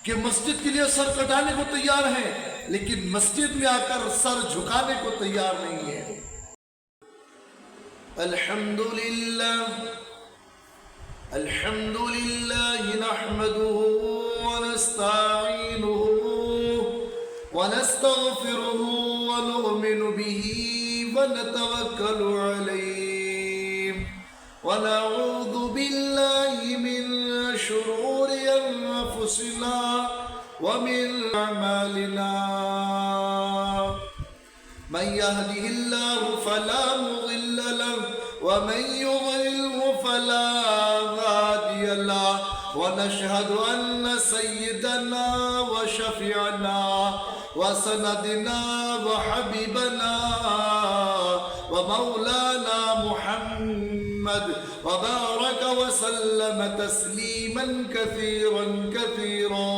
کہ مسجد کے لیے سر کٹانے کو تیار ہیں لیکن مسجد میں آ کر سر جھکانے کو تیار نہیں ہے۔ الحمدللہ نحمده ونستعینه ونستغفره ونؤمن به ونتوکل علیہ ونعوذ باللہ من شرور انفسنا ومن اعمالنا من يهده الله فلا مضل له ومن يضلل فلا هادي له ونشهد أن سيدنا وشفيعنا وسندنا وحبيبنا ومولانا محمد وبارك وسلم تسليما كثيرا كثيرا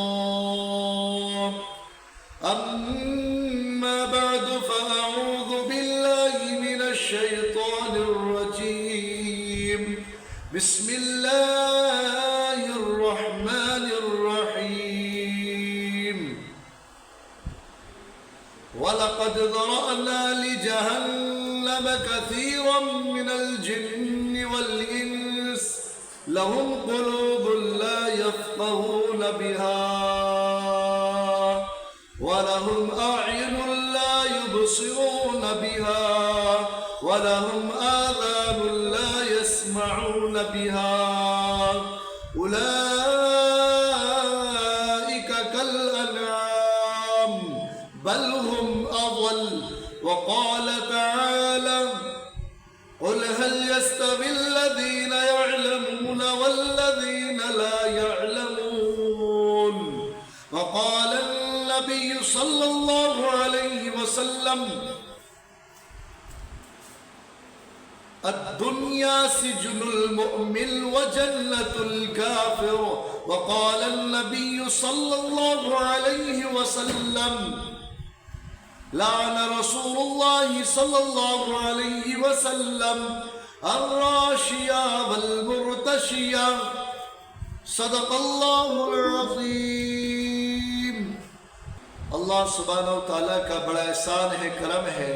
أما بعد فأعوذ بالله من الشيطان الرجيم بسم الله الرحمن الرحيم ولقد ذرأنا لجهنم كثيرا من الجن والإنس لهم قلوب لا يفقهون بها ولهم أعين لا يبصرون بها ولهم آذان لا يسمعون بها أولئك كالأنعام بل هم أضل وقال تعالى قل هل يستوي الذين يعلمون والذين لا يعلمون وقال النبي صلى الله عليه وسلم الدنيا سجن المؤمن وجنة الكافر وقال النبي صلى الله عليه وسلم لعن رسول الله صلى الله عليه وسلم الراشية والمرتشية صدق الله العظيم۔ اللہ سبحانہ وتعالیٰ کا بڑا احسان ہے، کرم ہے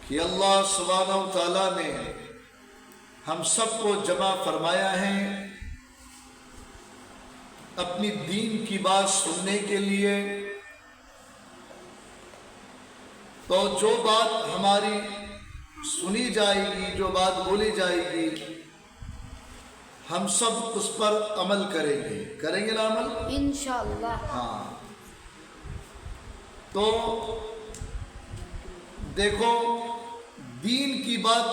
کہ اللہ سبحانہ وتعالیٰ نے ہم سب کو جمع فرمایا ہے اپنی دین کی بات سننے کے لیے۔ تو جو بات ہماری سنی جائے گی، جو بات بولی جائے گی، ہم سب اس پر عمل کریں گے نا عمل انشاءاللہ۔ ہاں، تو دیکھو، دین کی بات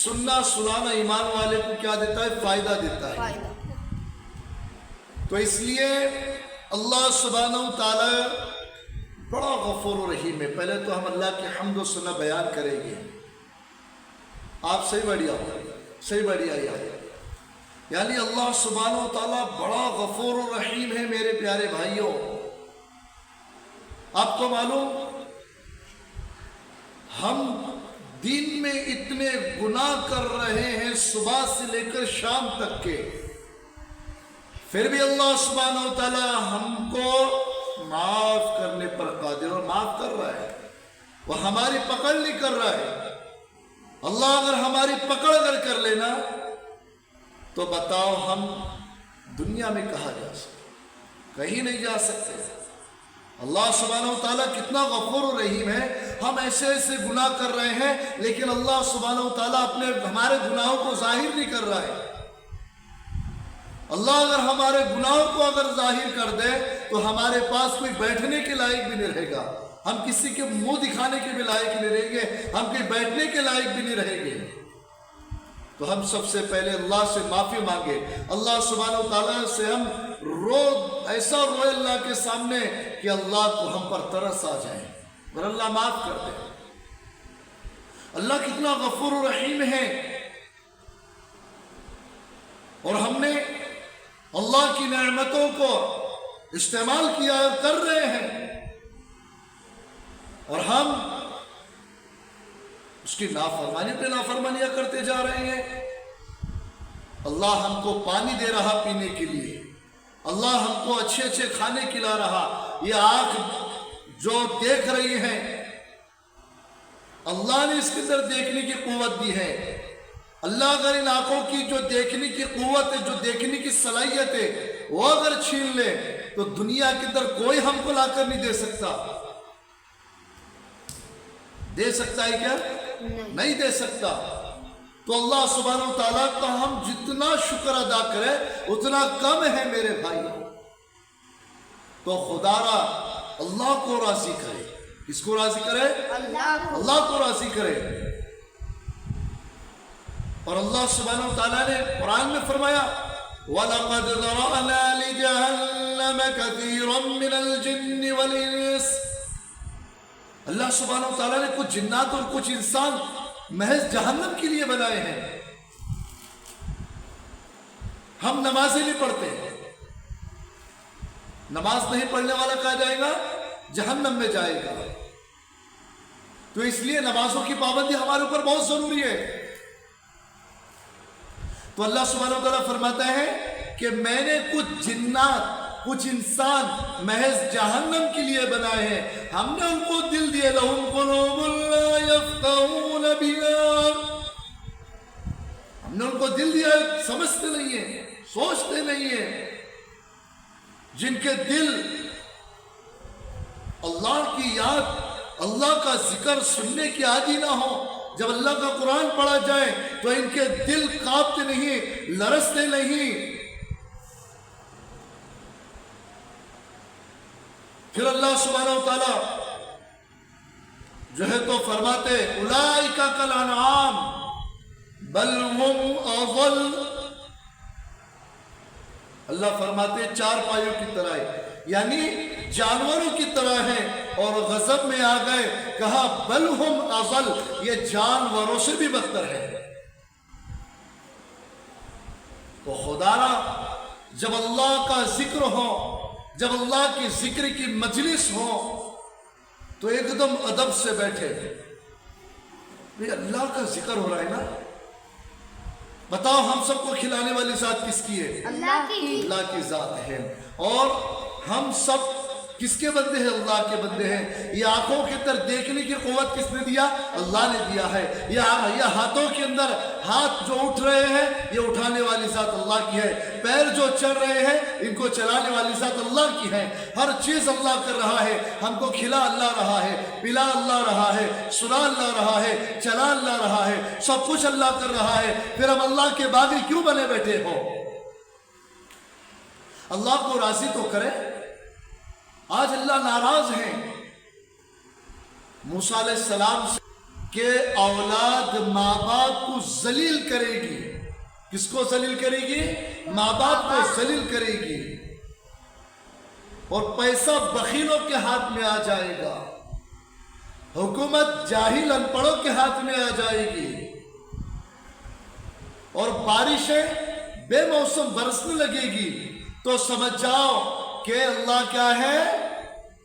سننا سنانا ایمان والے کو کیا دیتا ہے؟ فائدہ دیتا ہے۔ تو اس لیے اللہ سبحانہ وتعالی بڑا غفور و رحیم ہے۔ پہلے تو ہم اللہ کی حمد و ثنا بیان کریں گے۔ آپ صحیح بڑھیا یعنی اللہ سبحانہ وتعالی بڑا غفور و رحیم ہے میرے پیارے بھائیوں۔ آپ کو معلوم، ہم دن میں اتنے گناہ کر رہے ہیں صبح سے لے کر شام تک کے، پھر بھی اللہ سبحانہ وتعالی ہم کو معاف کرنے پر قادر اور معاف کر رہا ہے۔ وہ ہماری پکڑ نہیں کر رہا ہے۔ اللہ اگر ہماری پکڑ کر لینا تو بتاؤ ہم دنیا میں کہاں جا سکتے؟ کہیں نہیں جا سکتے۔ اللہ سبحانہ وتعالی کتنا غفور و رحیم ہے۔ ہم ایسے گناہ کر رہے ہیں لیکن اللہ سبحانہ وتعالی ہمارے گناہوں کو ظاہر نہیں کر رہا ہے۔ اللہ اگر ہمارے گناہوں کو ظاہر کر دے تو ہمارے پاس کوئی بیٹھنے کے لائق بھی نہیں رہے گا، ہم کسی کے منہ دکھانے کے بھی لائق نہیں رہیں گے، ہم کہیں بیٹھنے کے لائق بھی نہیں رہیں گے۔ تو ہم سب سے پہلے اللہ سے معافی مانگے، اللہ سبحانہ وتعالی سے ہم ایسا روئے اللہ کے سامنے کہ اللہ کو ہم پر ترس آ جائے اور اللہ معاف کر دے۔ اللہ کتنا غفور و رحیم ہے، اور ہم نے اللہ کی نعمتوں کو استعمال کیا کر رہے ہیں اور ہم اس کی نافرمانی پہ نافرمانیاں کرتے جا رہے ہیں۔ اللہ ہم کو پانی دے رہا پینے کے لیے، اللہ ہم کو اچھے اچھے کھانے کھلا رہا، یہ آنکھ جو دیکھ رہی ہے اللہ نے اس کے اندر دیکھنے کی قوت دی ہے۔ اللہ اگر ان آنکھوں کی جو دیکھنے کی قوت ہے، جو دیکھنے کی صلاحیت ہے، وہ اگر چھین لے تو دنیا کے اندر کوئی ہم کو لا کر نہیں دے سکتا۔ دے سکتا ہے کیا؟ نہیں دے سکتا۔ تو اللہ سبحانہ و تعالیٰ کا ہم جتنا شکر ادا کریں اتنا کم ہے میرے بھائی۔ تو خدا را اللہ کو راضی کرے۔ کس کو راضی کرے؟ اللہ کو راضی کرے۔ اور اللہ سبحانہ و تعالیٰ نے قرآن میں فرمایا وَلَقَدْ ذَرَأْنَا لِجَهَنَّمَ كَثِيرًا مِّنَ الْجِنِّ وَالْإِنسِ۔ اللہ سبحانہ و تعالیٰ نے کچھ جنات اور کچھ انسان محض جہنم کے لیے بنائے ہیں۔ ہم نمازیں نہیں پڑھتے، نماز نہیں پڑھنے والا کہا جائے گا جہنم میں جائے گا۔ تو اس لیے نمازوں کی پابندی ہمارے اوپر بہت ضروری ہے۔ تو اللہ سبحانہ و تعالیٰ فرماتا ہے کہ میں نے کچھ جنات کچھ انسان محض جہنم کے لیے بنائے ہیں۔ ہم نے ان کو دل دیے لہم قلوب لا یفقہون بہا، ہم نے ان کو دل دیا سمجھتے نہیں ہیں، سوچتے نہیں ہیں۔ جن کے دل اللہ کی یاد اللہ کا ذکر سننے کی عادی نہ ہو، جب اللہ کا قرآن پڑھا جائے تو ان کے دل کانپتے نہیں، لرزتے نہیں۔ پھر اللہ سبحانہ و تعالیٰ جو ہے تو فرماتے اولئک کالانعام بل ہم اضل۔ اللہ فرماتے چار پایوں کی طرح ہے، یعنی جانوروں کی طرح ہے، اور غضب میں آ گئے کہا بل ہم اضل، یہ جانوروں سے بھی بدتر ہے۔ تو خدا را جب اللہ کا ذکر ہو، جب اللہ کی ذکر کی مجلس ہو تو ایک دم ادب سے بیٹھے۔ یہ اللہ کا ذکر ہو رہا ہے نا، بتاؤ ہم سب کو کھلانے والی ذات کس کی ہے؟ اللہ کی ذات ہے۔ اور ہم سب کس کے بندے ہیں؟ اللہ کے بندے ہیں۔ یہ آنکھوں کے اندر دیکھنے کی قوت کس نے دیا؟ اللہ نے دیا ہے۔ یہ ہاتھوں کے اندر ہاتھ جو اٹھ رہے ہیں یہ اٹھانے والی ذات اللہ کی ہے۔ پیر جو چل رہے ہیں ان کو چلانے والی ذات اللہ کی ہے۔ ہر چیز اللہ کر رہا ہے، ہم کو کھلا اللہ رہا ہے، پلا اللہ رہا ہے، سنا اللہ رہا ہے، چلا اللہ رہا ہے، سب کچھ اللہ کر رہا ہے۔ پھر ہم اللہ کے باغی کیوں بنے بیٹھے ہو؟ اللہ کو راضی تو کرے۔ آج اللہ ناراض ہیں موسیٰ علیہ السلام سے کہ اولاد ماں باپ کو ذلیل کرے گی۔ کس کو ذلیل کرے گی؟ ماں باپ کو ذلیل کرے گی، اور پیسہ بخیلوں کے ہاتھ میں آ جائے گا، حکومت جاہل ان پڑھوں کے ہاتھ میں آ جائے گی، اور بارشیں بے موسم برسنے لگے گی، تو سمجھ جاؤ کہ اللہ کیا ہے؟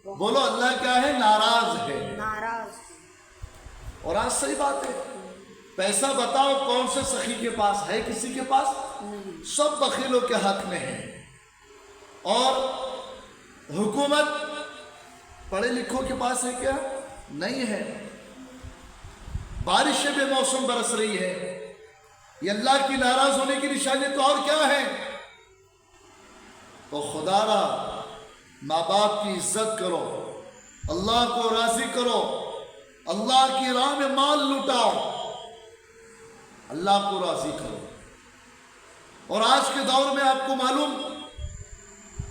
بولو اللہ کیا ہے؟ ناراض ہے۔ اور آج صحیح بات ہے، پیسہ بتاؤ کون سے سخی کے پاس ہے؟ کسی کے پاس؟ سب بخیلوں کے ہاتھ میں ہے۔ اور حکومت پڑھے لکھوں کے پاس ہے کیا؟ نہیں ہے۔ بارشیں بے موسم برس رہی ہے، یہ اللہ کی ناراض ہونے کی نشانی تو اور کیا ہے؟ تو خدا را ماں باپ کی عزت کرو، اللہ کو راضی کرو، اللہ کی راہ میں مال لٹاؤ، اللہ کو راضی کرو۔ اور آج کے دور میں آپ کو معلوم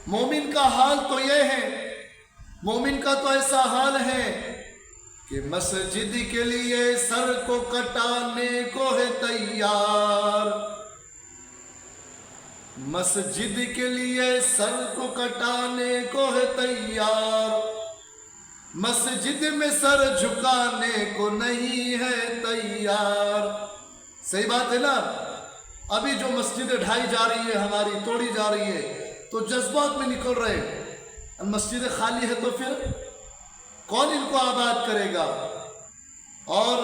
مومن کا حال تو یہ ہے، مومن کا تو ایسا حال ہے کہ مسجد کے لیے سر کو کٹانے کو ہے تیار، مسجد کے لیے سر کو کٹانے کو ہے تیار، مسجد میں سر جھکانے کو نہیں ہے تیار۔ صحیح بات ہے نا؟ ابھی جو مسجدیں ڈھائی جا رہی ہے، ہماری توڑی جا رہی ہے، تو جذبات میں نکل رہے، مسجد خالی ہے تو پھر کون ان کو آباد کرے گا؟ اور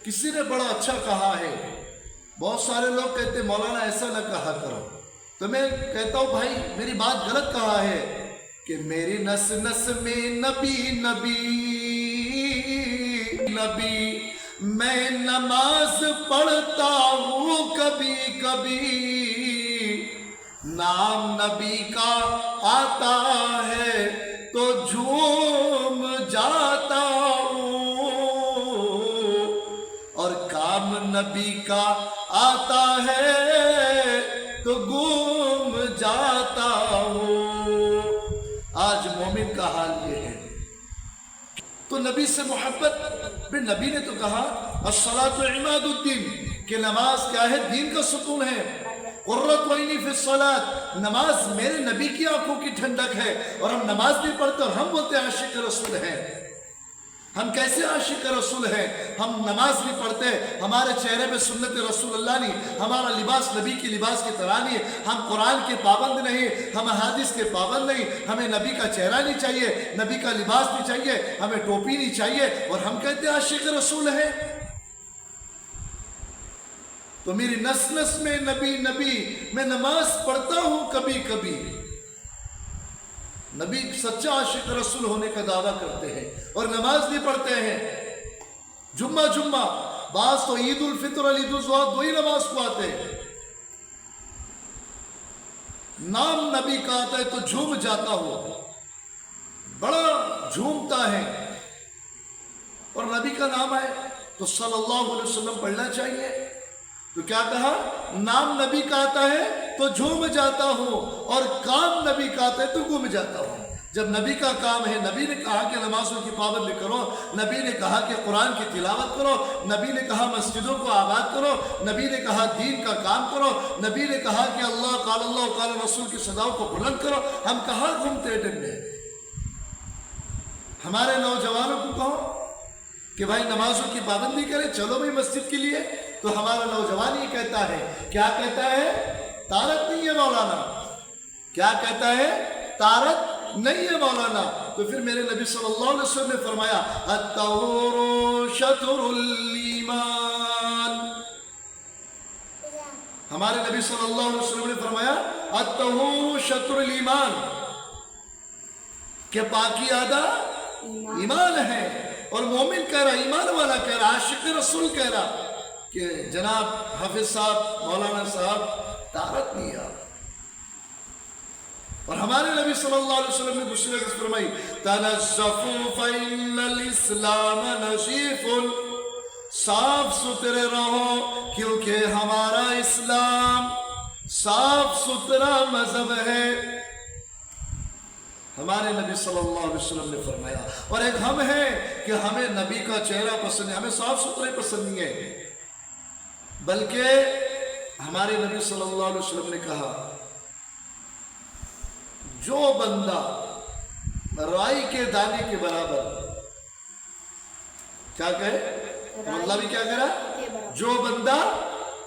کسی نے بڑا اچھا کہا ہے، بہت سارے لوگ کہتے مولانا ایسا نہ کہا کرو، تو میں کہتا ہوں بھائی میری بات غلط کہا ہے کہ میری نس نس میں نبی نبی نبی، میں نماز پڑھتا ہوں کبھی کبھی، نام نبی کا آتا ہے تو جھوم جاتا ہوں، اور کام نبی کا آتا ہے تو گم جاتا ہوں۔ آج مومن کا حال یہ ہے، تو نبی سے محبت، نبی نے تو کہا الصلاۃ عماد الدین، کہ نماز کیا ہے؟ دین کا ستون ہے۔ قرۃ عینی فی الصلاۃ، نماز میرے نبی کی آنکھوں کی ٹھنڈک ہے، اور ہم نماز نہیں پڑھتے اور ہم بولتے ہیں عاشق رسول ہیں۔ ہم کیسے عاشق رسول ہیں؟ ہم نماز نہیں پڑھتے، ہمارے چہرے میں سنت رسول اللہ نہیں، ہمارا لباس نبی کی لباس کی طرح نہیں، ہم قرآن کے پابند نہیں، ہم حدیث کے پابند نہیں، ہمیں نبی کا چہرہ نہیں چاہیے، نبی کا لباس نہیں چاہیے، ہمیں ٹوپی نہیں چاہیے، اور ہم کہتے ہیں عاشق رسول ہیں۔ تو میری نس نس میں نبی نبی، میں نماز پڑھتا ہوں کبھی کبھی۔ نبی سچا عاشق رسول ہونے کا دعویٰ کرتے ہیں اور نماز نہیں پڑھتے ہیں۔ جمعہ بعض تو عید الفطر اور عید الاضحیٰ دو ہی نماز کو آتے ہیں۔ نام نبی کا آتا ہے تو جھوم جاتا ہو، بڑا جھومتا ہے، اور نبی کا نام آئے تو صلی اللہ علیہ وسلم پڑھنا چاہیے۔ تو کیا کہا؟ نام نبی کا آتا ہے تو جھوم جاتا ہوں، اور کام نبی کا آتا ہے تو گم جاتا ہوں۔ جب نبی کا کام ہے، نبی نے کہا کہ نمازوں کی پابندی کرو، نبی نے کہا کہ قرآن کی تلاوت کرو، نبی نے کہا مسجدوں کو آباد کرو، نبی نے کہا دین کا کام کرو، نبی نے کہا کہ اللہ قال رسول کی صداؤں کو بلند کرو، ہم کہاں گھومتے ڈنڈے؟ ہمارے نوجوانوں کو کہو کہ بھائی نمازوں کی پابندی کرے، چلو بھائی مسجد کے لیے، تو ہمارا نوجوان یہ کہتا ہے، کیا کہتا ہے؟ طارت نہیں ہے مولانا۔ کیا کہتا ہے؟ طارت نہیں ہے مولانا۔ تو پھر میرے نبی صلی اللہ علیہ وسلم نے فرمایا الطہور شطر الایمان، ہمارے نبی صلی اللہ علیہ وسلم نے فرمایا الطہور شطر الایمان، کہ پاکی آدھا ایمان ہے۔ اور مومن کہہ رہا، ایمان والا کہہ رہا، عاشق رسول کہہ رہا کہ جناب حافظ صاحب، مولانا صاحب طہارت نہیں ہے۔ اور ہمارے نبی صلی اللہ علیہ وسلم نے دوسری حدیث فرمائی تنظفوا فإن الاسلام نظیف، صاف ستھرے رہو کیونکہ ہمارا اسلام صاف ستھرا مذہب ہے۔ ہمارے نبی صلی اللہ علیہ وسلم نے فرمایا۔ اور ایک ہم ہیں کہ ہمیں نبی کا چہرہ پسند ہے، ہمیں صاف ستھرے پسند نہیں ہے، بلکہ ہمارے نبی صلی اللہ علیہ وسلم نے کہا جو بندہ رائی کے دانے کے برابر، کیا کہے؟ اللہ بھی کیا کہہ رہا؟ جو بندہ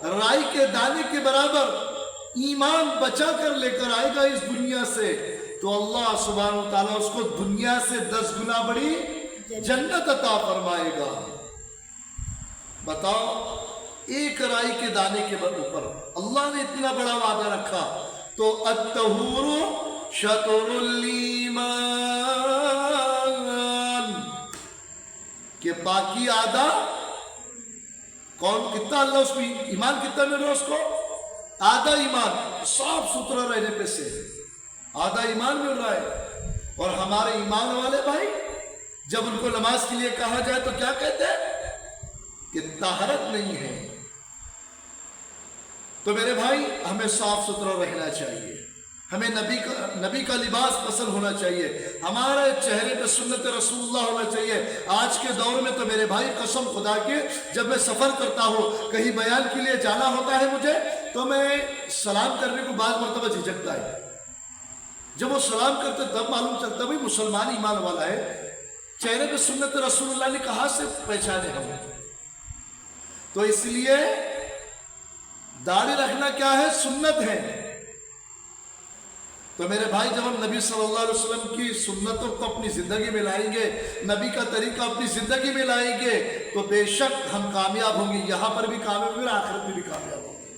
رائی کے دانے کے برابر ایمان بچا کر لے کر آئے گا اس دنیا سے، تو اللہ سبحانہ وتعالیٰ اس کو دنیا سے 10 گنا بڑی جنت عطا فرمائے گا۔ بتاؤ، ایک رائی کے دانے کے اوپر اللہ نے اتنا بڑا وعدہ رکھا، تو الطہور شطر الایمان، کہ پاکی آدھا، کون کتنا اللہ اس کو ایمان کتنا مل رہا اس کو؟ آدھا ایمان، صاف ستھرا رہنے پہ سے آدھا ایمان مل رہا ہے۔ اور ہمارے ایمان والے بھائی جب ان کو نماز کے لیے کہا جائے تو کیا کہتے ہیں؟ کہ طہارت نہیں ہے۔ تو میرے بھائی ہمیں صاف ستھرا رہنا چاہیے، ہمیں نبی کا لباس پسند ہونا چاہیے، ہمارے چہرے پہ سنت رسول اللہ ہونا چاہیے۔ آج کے دور میں تو میرے بھائی قسم خدا کے، جب میں سفر کرتا ہوں، کہیں بیان کے لیے جانا ہوتا ہے مجھے، تو میں سلام کرنے کو بعض مرتبہ جھجکتا ہے۔ جب وہ سلام کرتے تب معلوم چلتا بھائی مسلمان ایمان والا ہے، چہرے پہ سنت رسول اللہ نے کہاں سے پہچانے ہمیں؟ تو اس لیے داڑھی رکھنا کیا ہے؟ سنت ہے۔ تو میرے بھائی جب ہم نبی صلی اللہ علیہ وسلم کی سنتوں کو اپنی زندگی میں لائیں گے، نبی کا طریقہ اپنی زندگی میں لائیں گے، تو بے شک ہم کامیاب ہوں گے، یہاں پر بھی کامیاب ہوں گے، آخرت میں بھی کامیاب ہوں گے۔